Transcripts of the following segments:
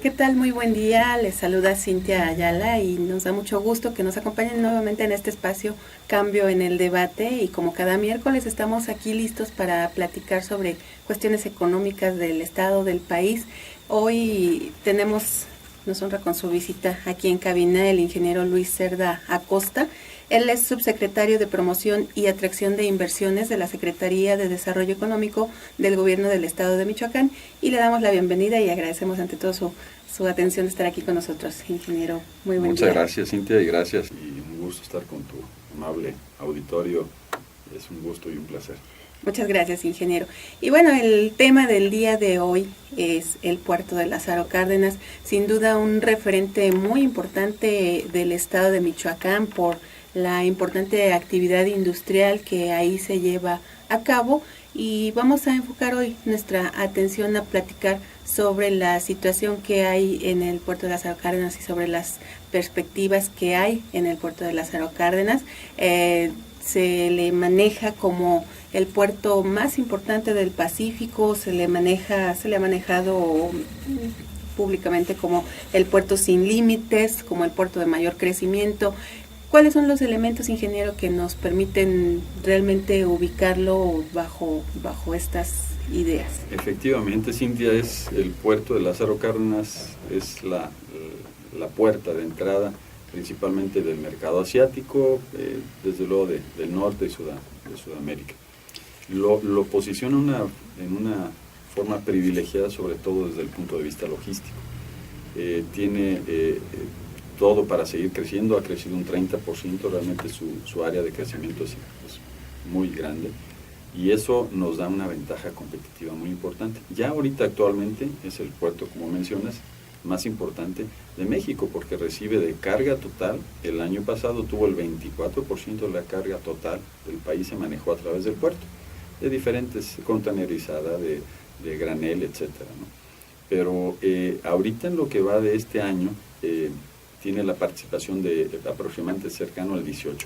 ¿Qué tal? Muy buen día, les saluda Cintia Ayala y nos da mucho gusto que nos acompañen nuevamente en este espacio Cambio en el Debate, y como cada miércoles estamos aquí listos para platicar sobre cuestiones económicas del estado, del país. Hoy nos honra con su visita aquí en cabina el ingeniero Luis Cerda Acosta. Él es subsecretario de Promoción y Atracción de Inversiones de la Secretaría de Desarrollo Económico del Gobierno del Estado de Michoacán, y le damos la bienvenida y agradecemos ante todo su atención de estar aquí con nosotros, ingeniero. Muy buen día. Muchas gracias, Cintia, y gracias. Y un gusto estar con tu amable auditorio. Es un gusto y un placer. Muchas gracias, ingeniero. Y bueno, el tema del día de hoy es el puerto de Lázaro Cárdenas, sin duda un referente muy importante del estado de Michoacán por la importante actividad industrial que ahí se lleva a cabo, y vamos a enfocar hoy nuestra atención a platicar sobre la situación que hay en el puerto de Lázaro Cárdenas y sobre las perspectivas que hay en el puerto de Lázaro Cárdenas. Se le maneja como el puerto más importante del Pacífico, se le ha manejado públicamente como el puerto sin límites, como el puerto de mayor crecimiento. ¿Cuáles son los elementos, ingeniero, que nos permiten realmente ubicarlo bajo estas ideas? Efectivamente, Cintia, es el puerto de Lázaro Cárdenas, es la puerta de entrada principalmente del mercado asiático, desde luego del norte de Sudamérica. Lo posiciona en una forma privilegiada, sobre todo desde el punto de vista logístico. Tiene todo para seguir creciendo, ha crecido un 30%, realmente su área de crecimiento es muy grande, y eso nos da una ventaja competitiva muy importante. Ya ahorita actualmente es el puerto, como mencionas, más importante de México, porque recibe de carga total. El año pasado tuvo el 24% de la carga total del país, se manejó a través del puerto, de diferentes, contanerizada, de granel, etcétera, ¿no? Pero ahorita en lo que va de este año, tiene la participación de aproximadamente cercano al 18%,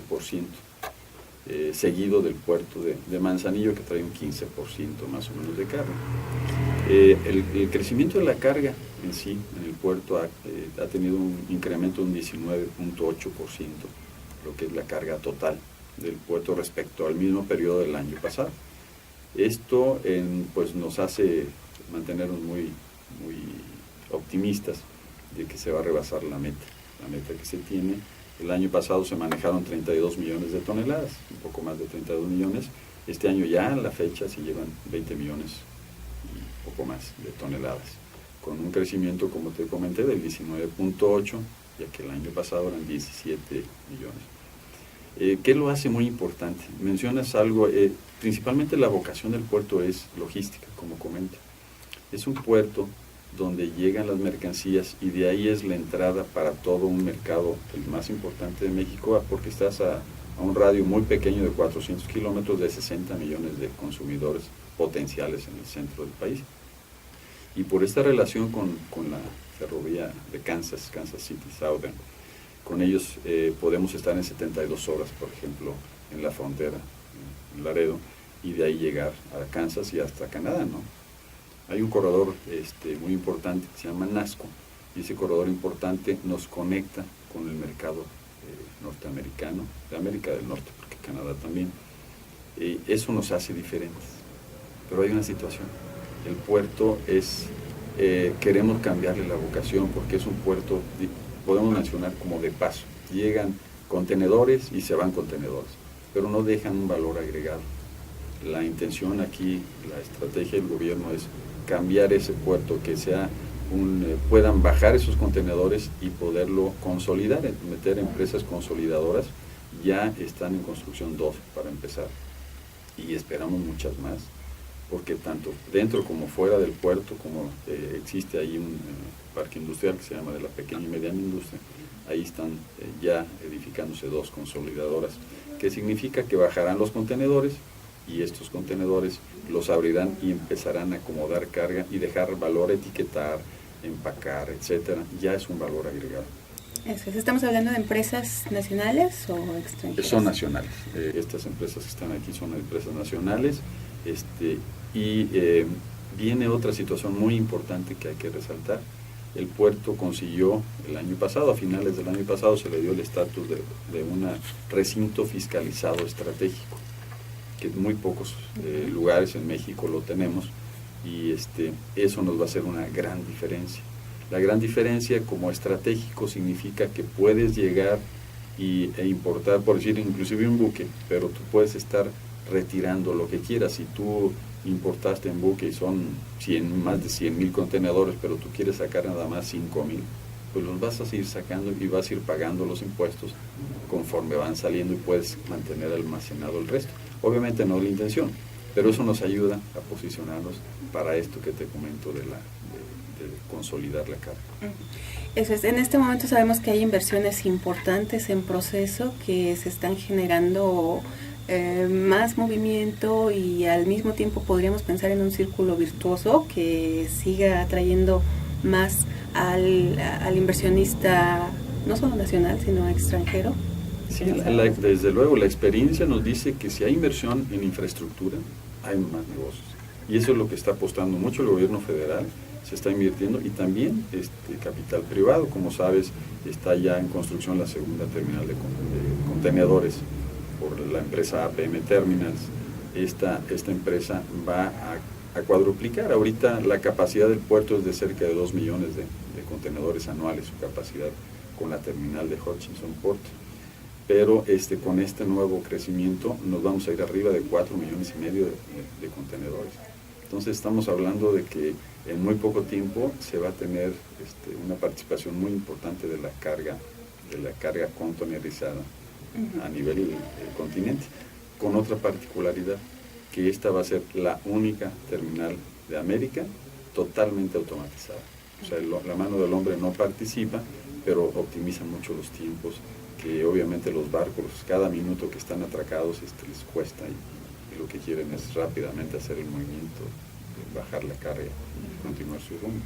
seguido del puerto de Manzanillo, que trae un 15% más o menos de carga. El crecimiento de la carga en sí, en el puerto, ha tenido un incremento de un 19.8%, lo que es la carga total del puerto respecto al mismo periodo del año pasado. Esto pues nos hace mantenernos muy optimistas de que se va a rebasar la meta que se tiene. El año pasado se manejaron 32 millones de toneladas, un poco más de 32 millones. Este año ya a la fecha se llevan 20 millones y poco más de toneladas, con un crecimiento, como te comenté, del 19.8, ya que el año pasado eran 17 millones. ¿Qué lo hace muy importante? Mencionas algo, principalmente la vocación del puerto es logística, como comenta. Es un puerto donde llegan las mercancías, y de ahí es la entrada para todo un mercado, el más importante de México, porque estás a un radio muy pequeño de 400 kilómetros, de 60 millones de consumidores potenciales en el centro del país. Y por esta relación con la ferrovía de Kansas City Southern, con ellos podemos estar en 72 horas, por ejemplo, en la frontera, en Laredo, y de ahí llegar a Kansas y hasta Canadá, ¿no? Hay un corredor muy importante que se llama NASCO, y ese corredor importante nos conecta con el mercado norteamericano, de América del Norte, porque Canadá también. Eso nos hace diferentes. Pero hay una situación. El puerto queremos cambiarle la vocación, porque es un puerto, podemos mencionar, como de paso. Llegan contenedores y se van contenedores, pero no dejan un valor agregado. La intención aquí, la estrategia del gobierno es cambiar ese puerto, que sea puedan bajar esos contenedores y poderlo consolidar, meter empresas consolidadoras. Ya están en construcción 2 para empezar, y esperamos muchas más, porque tanto dentro como fuera del puerto, como existe ahí un parque industrial que se llama de la pequeña y mediana industria, ahí están ya edificándose 2 consolidadoras, que significa que bajarán los contenedores, y estos contenedores los abrirán y empezarán a acomodar carga y dejar valor, etiquetar, empacar, etcétera. Ya es un valor agregado. Eso es. ¿Estamos hablando de empresas nacionales o extranjeras? Son nacionales. Estas empresas que están aquí son empresas nacionales. Y viene otra situación muy importante que hay que resaltar. el puerto consiguió el año pasado, a finales del año pasado, se le dio el estatus de un recinto fiscalizado estratégico, que muy pocos lugares en México lo tenemos, y eso nos va a hacer una gran diferencia. La gran diferencia como estratégico significa que puedes llegar e importar, por decir, inclusive un buque, pero tú puedes estar retirando lo que quieras. Si tú importaste en buque y son más de 100,000 contenedores, pero tú quieres sacar nada más 5,000, pues los vas a seguir sacando y vas a ir pagando los impuestos conforme van saliendo y puedes mantener almacenado el resto. Obviamente no es la intención, pero eso nos ayuda a posicionarnos para esto que te comento de consolidar la carga. Eso es. En este momento sabemos que hay inversiones importantes en proceso que se están generando más movimiento, y al mismo tiempo podríamos pensar en un círculo virtuoso que siga atrayendo más al inversionista, no solo nacional, sino extranjero. Sí, desde luego, la experiencia nos dice que si hay inversión en infraestructura, hay más negocios. Y eso es lo que está apostando mucho el gobierno federal, se está invirtiendo, y también capital privado. Como sabes, está ya en construcción la segunda terminal de contenedores por la empresa APM Terminals. Esta empresa va a cuadruplicar. Ahorita la capacidad del puerto es de cerca de 2 millones de contenedores anuales, su capacidad con la terminal de Hutchinson Port. Pero con este nuevo crecimiento nos vamos a ir arriba de 4,5 millones de contenedores. Entonces estamos hablando de que en muy poco tiempo se va a tener una participación muy importante de la carga contenerizada a nivel continente, con otra particularidad, que esta va a ser la única terminal de América totalmente automatizada. O sea, la mano del hombre no participa, pero optimiza mucho los tiempos, que obviamente los barcos, cada minuto que están atracados les cuesta, y lo que quieren es rápidamente hacer el movimiento, bajar la carga y continuar su rumbo.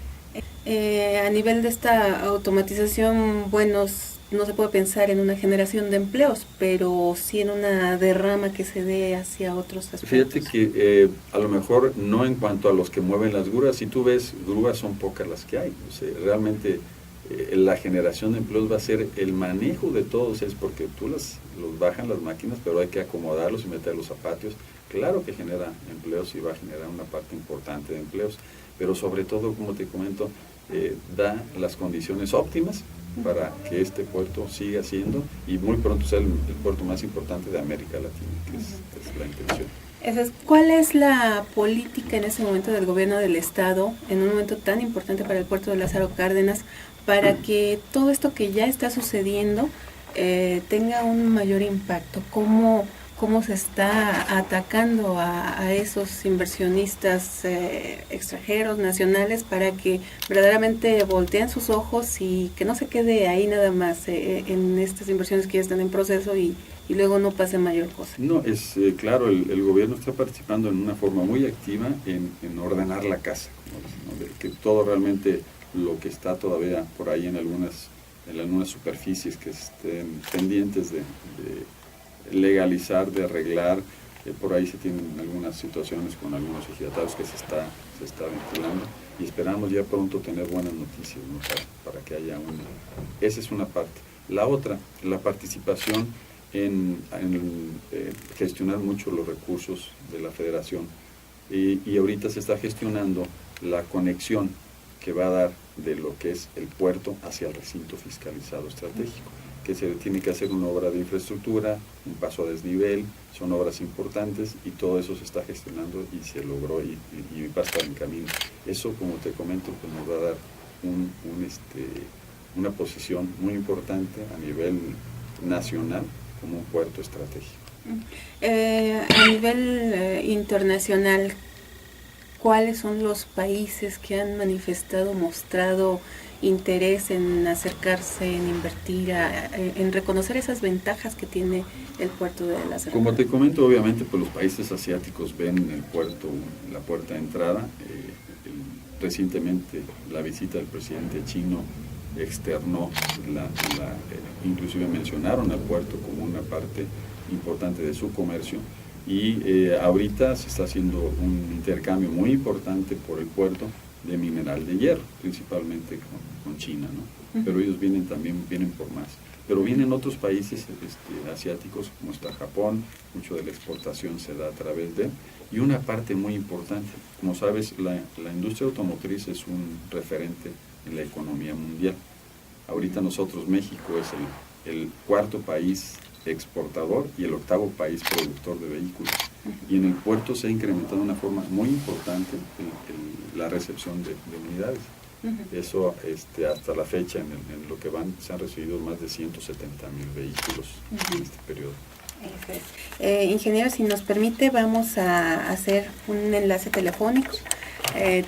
A nivel de esta automatización, bueno, no se puede pensar en una generación de empleos, pero sí en una derrama que se dé hacia otros aspectos. Fíjate que a lo mejor no en cuanto a los que mueven las grúas. Si tú ves, grúas son pocas las que hay. O sea, realmente la generación de empleos va a ser el manejo de todos, es porque tú los bajan las máquinas, pero hay que acomodarlos y meterlos a patios. Claro que genera empleos y va a generar una parte importante de empleos, pero sobre todo, como te comento, da las condiciones óptimas para que este puerto siga siendo, y muy pronto sea el puerto más importante de América Latina, que es la intención. ¿Cuál es la política en este momento del gobierno del estado, en un momento tan importante para el puerto de Lázaro Cárdenas, para que todo esto que ya está sucediendo tenga un mayor impacto? ¿Cómo se está atacando a esos inversionistas extranjeros, nacionales, para que verdaderamente volteen sus ojos y que no se quede ahí nada más en estas inversiones que ya están en proceso y luego no pase mayor cosa? No, claro, el gobierno está participando en una forma muy activa en ordenar la casa, ¿no? De que todo realmente lo que está todavía por ahí en algunas superficies que estén pendientes de legalizar, de arreglar, por ahí se tienen algunas situaciones con algunos ejidatarios que se está vinculando, y esperamos ya pronto tener buenas noticias, ¿no? para que haya esa es una parte. La otra, la participación en gestionar mucho los recursos de la federación, y ahorita se está gestionando la conexión que va a dar de lo que es el puerto hacia el recinto fiscalizado estratégico, que se tiene que hacer una obra de infraestructura, un paso a desnivel, son obras importantes, y todo eso se está gestionando y se logró y va a estar en camino. Eso, como te comento, pues nos va a dar una posición muy importante a nivel nacional como un puerto estratégico. A nivel internacional, ¿cuáles son los países que han mostrado interés en acercarse, en invertir, en reconocer esas ventajas que tiene el puerto de Lázaro? Como te comento, obviamente pues los países asiáticos ven el puerto la puerta de entrada. Recientemente la visita del presidente chino externó, inclusive mencionaron al puerto como una parte importante de su comercio, y ahorita se está haciendo un intercambio muy importante por el puerto de mineral de hierro, principalmente con China, ¿no? Pero ellos vienen por más. Pero vienen otros países asiáticos, como está Japón, mucho de la exportación se da a través de, y una parte muy importante, como sabes, la industria automotriz es un referente en la economía mundial. Ahorita nosotros, México es el cuarto país exportador y el octavo país productor de vehículos. Y en el puerto se ha incrementado de una forma muy importante la recepción de unidades. Eso hasta la fecha, en lo que se han recibido más de 170,000 vehículos en este periodo. Ingeniero, si nos permite, vamos a hacer un enlace telefónico.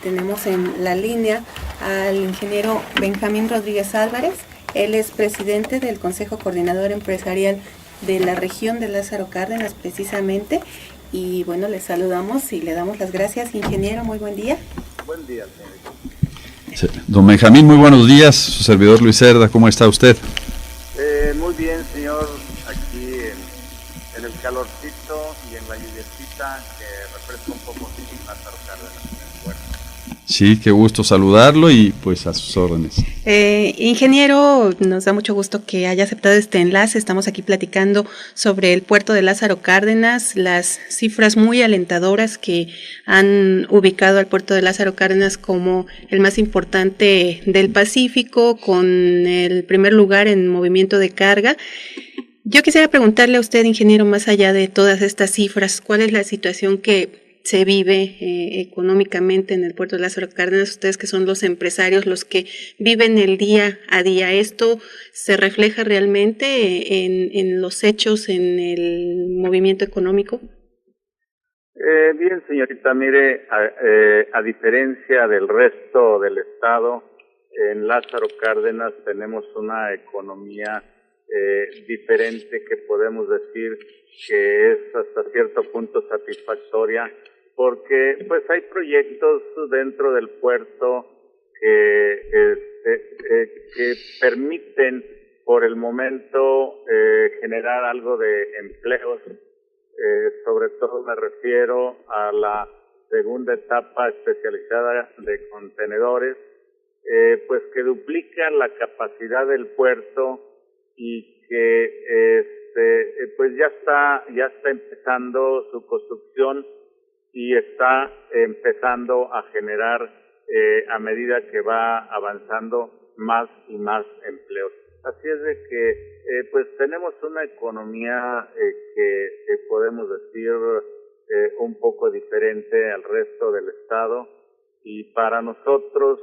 Tenemos en la línea al ingeniero Benjamín Rodríguez Álvarez. Él es presidente del Consejo Coordinador Empresarial de la región de Lázaro Cárdenas, precisamente. Y bueno, le saludamos y le damos las gracias. Ingeniero, muy buen día. Buen día, señorita. Don Benjamín, muy buenos días. Su servidor Luis Cerda, ¿cómo está usted? Muy bien, señor. Aquí en el calorcito y en la lluviecita que refresca un poco Lázaro Cárdenas en el puerto. Sí, qué gusto saludarlo y pues a sus órdenes. Ingeniero, nos da mucho gusto que haya aceptado este enlace. Estamos aquí platicando sobre el puerto de Lázaro Cárdenas, las cifras muy alentadoras que han ubicado al puerto de Lázaro Cárdenas como el más importante del Pacífico, con el primer lugar en movimiento de carga. Yo quisiera preguntarle a usted, ingeniero, más allá de todas estas cifras, ¿cuál es la situación que se vive económicamente en el puerto de Lázaro Cárdenas? Ustedes que son los empresarios, los que viven el día a día, ¿esto se refleja realmente en los hechos, en el movimiento económico? Bien, señorita, mire, a diferencia del resto del estado, en Lázaro Cárdenas tenemos una economía diferente, que podemos decir que es hasta cierto punto satisfactoria, porque pues hay proyectos dentro del puerto que permiten por el momento generar algo de empleos. Sobre todo me refiero a la segunda etapa especializada de contenedores, pues que duplica la capacidad del puerto y que pues ya está empezando su construcción y está empezando a generar a medida que va avanzando más y más empleos. Así es de que pues tenemos una economía que podemos decir un poco diferente al resto del estado, y para nosotros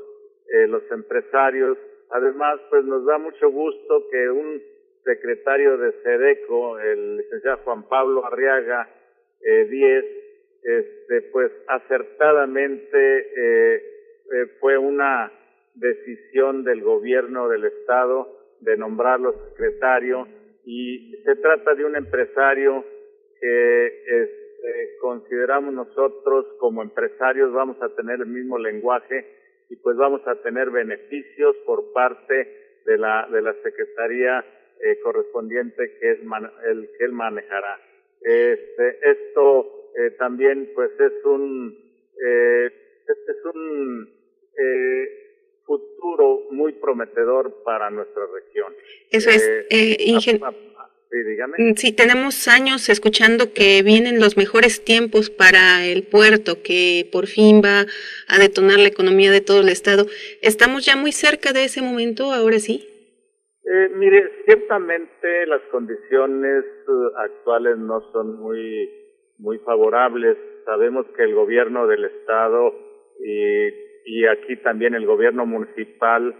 los empresarios, además, pues nos da mucho gusto que un secretario de SEDECO, el licenciado Juan Pablo Arriaga Díez, pues acertadamente fue una decisión del gobierno del estado de nombrarlo secretario, y se trata de un empresario que consideramos nosotros como empresarios vamos a tener el mismo lenguaje y pues vamos a tener beneficios por parte de la secretaría correspondiente que es el que él manejará. Esto también pues es un futuro muy prometedor para nuestra región. Eso es, sí, dígame. Sí, tenemos años escuchando que vienen los mejores tiempos para el puerto, que por fin va a detonar la economía de todo el estado. ¿Estamos ya muy cerca de ese momento, ahora sí? Mire, ciertamente las condiciones actuales no son muy favorables. Sabemos que el gobierno del estado y aquí también el gobierno municipal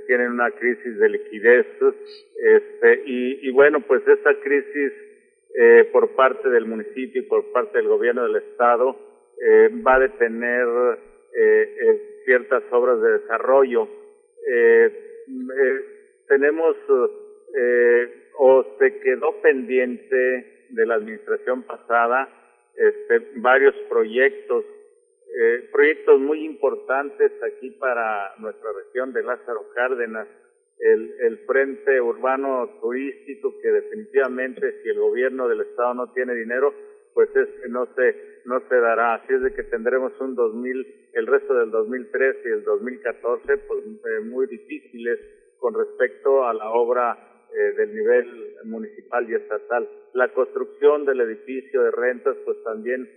tienen una crisis de liquidez, y bueno, pues esa crisis por parte del municipio y por parte del gobierno del estado va a detener ciertas obras de desarrollo. Tenemos o se quedó pendiente de la administración pasada varios proyectos muy importantes aquí para nuestra región de Lázaro Cárdenas. El Frente Urbano Turístico, que definitivamente si el gobierno del estado no tiene dinero, pues no se dará. Así es de que tendremos el resto del 2013 y el 2014, pues muy difíciles con respecto a la obra del nivel municipal y estatal. La construcción del edificio de rentas, pues también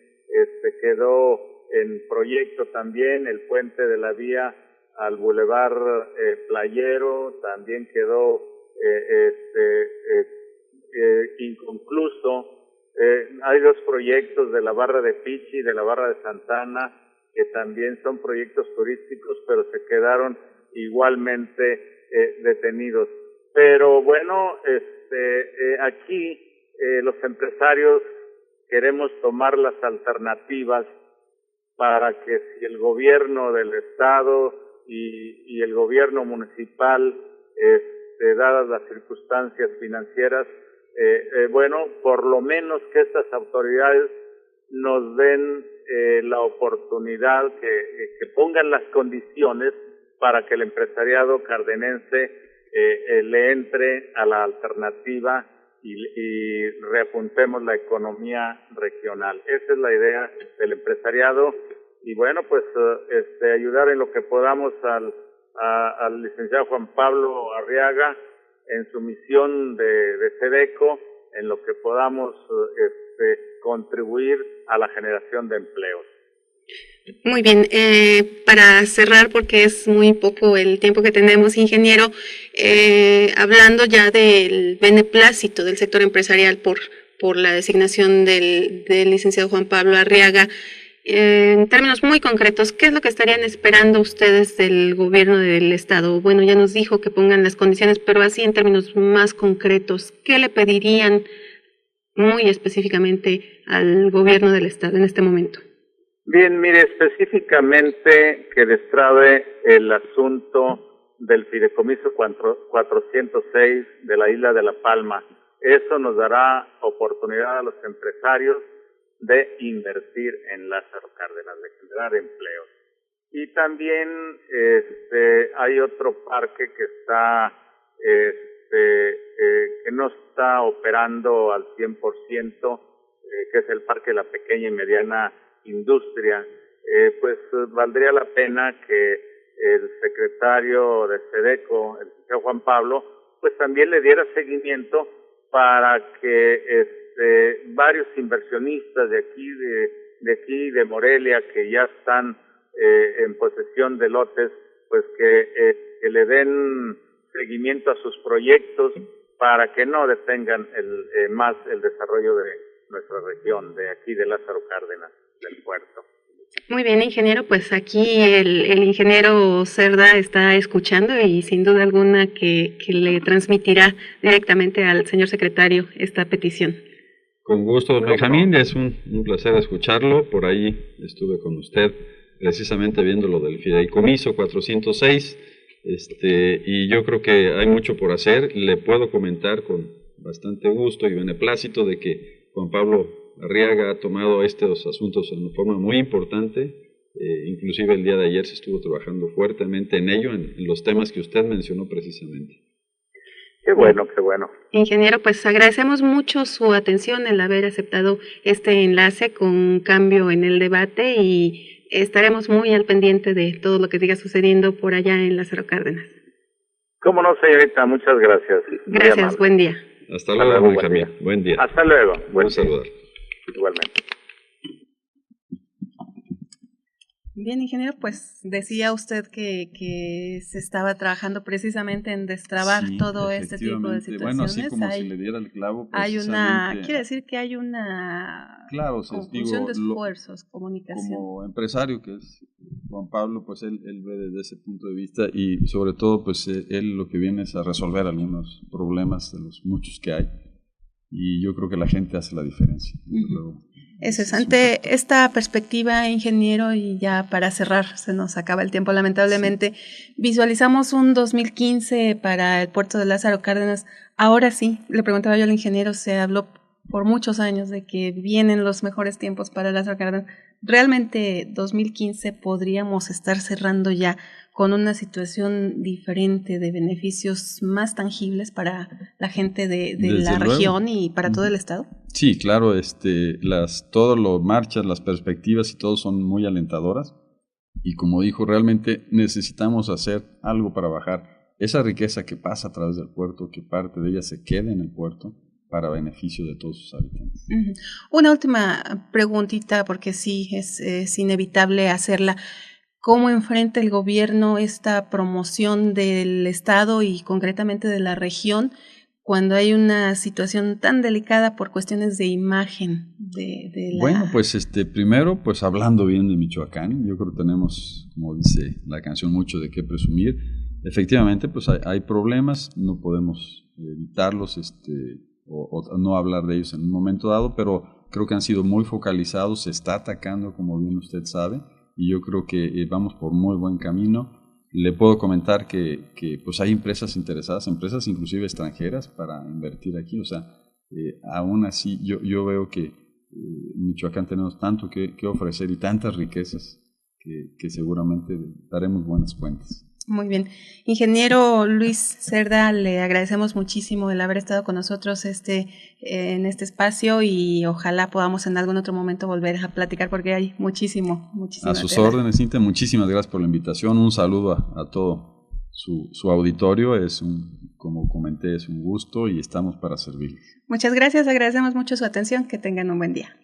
quedó en proyecto también. El puente de la vía al Boulevard Playero también quedó inconcluso. Hay dos proyectos de la Barra de Pichi y de la Barra de Santana que también son proyectos turísticos, pero se quedaron igualmente detenidos. Pero bueno, aquí los empresarios queremos tomar las alternativas para que si el gobierno del estado y el gobierno municipal, dadas las circunstancias financieras, bueno, por lo menos que estas autoridades nos den la oportunidad, que pongan las condiciones para que el empresariado cardenense le entre a la alternativa y reapuntemos la economía regional. Esa es la idea del empresariado y bueno, pues ayudar en lo que podamos al licenciado Juan Pablo Arriaga en su misión de SEDECO, en lo que podamos contribuir a la generación de empleos. Muy bien, para cerrar, porque es muy poco el tiempo que tenemos, ingeniero, hablando ya del beneplácito del sector empresarial por la designación del licenciado Juan Pablo Arriaga, en términos muy concretos, ¿qué es lo que estarían esperando ustedes del gobierno del estado? Bueno, ya nos dijo que pongan las condiciones, pero así en términos más concretos, ¿qué le pedirían muy específicamente al gobierno del estado en este momento? Bien, mire, específicamente que destrabe el asunto del fideicomiso 406 de la isla de La Palma. Eso nos dará oportunidad a los empresarios de invertir en Lázaro Cárdenas, de generar empleos. Y también hay otro parque que está que no está operando al 100%, que es el Parque de la Pequeña y Mediana Industria. Pues valdría la pena que el secretario de SEDECO, el señor Juan Pablo, pues también le diera seguimiento para que varios inversionistas de aquí de Morelia que ya están en posesión de lotes, pues que le den seguimiento a sus proyectos para que no detengan más el desarrollo de nuestra región, de aquí de Lázaro Cárdenas, del puerto. Muy bien, ingeniero, pues aquí el ingeniero Cerda está escuchando y sin duda alguna que le transmitirá directamente al señor secretario esta petición. Con gusto, don Benjamín, es un placer escucharlo. Por ahí estuve con usted precisamente viendo lo del fideicomiso 406, y yo creo que hay mucho por hacer. Le puedo comentar con bastante gusto y beneplácito de que Juan Pablo Arriaga ha tomado estos asuntos en una forma muy importante, inclusive el día de ayer se estuvo trabajando fuertemente en ello, en los temas que usted mencionó precisamente. Qué bueno, qué bueno. Ingeniero, pues agradecemos mucho su atención, el haber aceptado este enlace con Cambio en el Debate y estaremos muy al pendiente de todo lo que siga sucediendo por allá en Lázaro Cárdenas. Cómo no, señorita, muchas gracias. Gracias, buen día. Hasta luego, Benjamín. Buen día. Hasta luego. Buen saludar. Igualmente. Bien, ingeniero, pues decía usted que se estaba trabajando precisamente en destrabar todo este tipo de situaciones. Bueno, así como si le diera el clavo, quiere decir que hay una conjunción de esfuerzos, comunicación. Como empresario que es Juan Pablo, pues él ve desde ese punto de vista y sobre todo, pues él lo que viene es a resolver algunos problemas de los muchos que hay y yo creo que la gente hace la diferencia. Luego, eso es, ante esta perspectiva, ingeniero, y ya para cerrar, se nos acaba el tiempo lamentablemente, visualizamos un 2015 para el puerto de Lázaro Cárdenas. Ahora sí, le preguntaba yo al ingeniero, se habló por muchos años de que vienen los mejores tiempos para Lázaro Cárdenas. ¿Realmente 2015 podríamos estar cerrando ya con una situación diferente de beneficios más tangibles para la gente de la región y para todo el estado? Sí, claro, todas las marchas, las perspectivas y todo son muy alentadoras. Y como dijo, realmente necesitamos hacer algo para bajar esa riqueza que pasa a través del puerto, que parte de ella se quede en el puerto para beneficio de todos sus habitantes. Una última preguntita, porque sí, es inevitable hacerla. ¿Cómo enfrenta el gobierno esta promoción del Estado y concretamente de la región cuando hay una situación tan delicada por cuestiones de imagen de la... Bueno, pues primero, pues hablando bien de Michoacán, yo creo que tenemos, como dice la canción, mucho de qué presumir. Efectivamente, pues hay problemas, no podemos evitarlos, o no hablar de ellos en un momento dado, pero creo que han sido muy focalizados, se está atacando, como bien usted sabe, y yo creo que vamos por muy buen camino. Le puedo comentar que pues hay empresas interesadas, empresas inclusive extranjeras para invertir aquí, o sea, aún así yo veo que en Michoacán tenemos tanto que ofrecer y tantas riquezas que seguramente daremos buenas cuentas. Muy bien. Ingeniero Luis Cerda, le agradecemos muchísimo el haber estado con nosotros en este espacio y ojalá podamos en algún otro momento volver a platicar porque hay muchísimo. A sus órdenes, Cintia, muchísimas gracias por la invitación. Un saludo a todo su auditorio. Como comenté, es un gusto y estamos para servirles. Muchas gracias, agradecemos mucho su atención. Que tengan un buen día.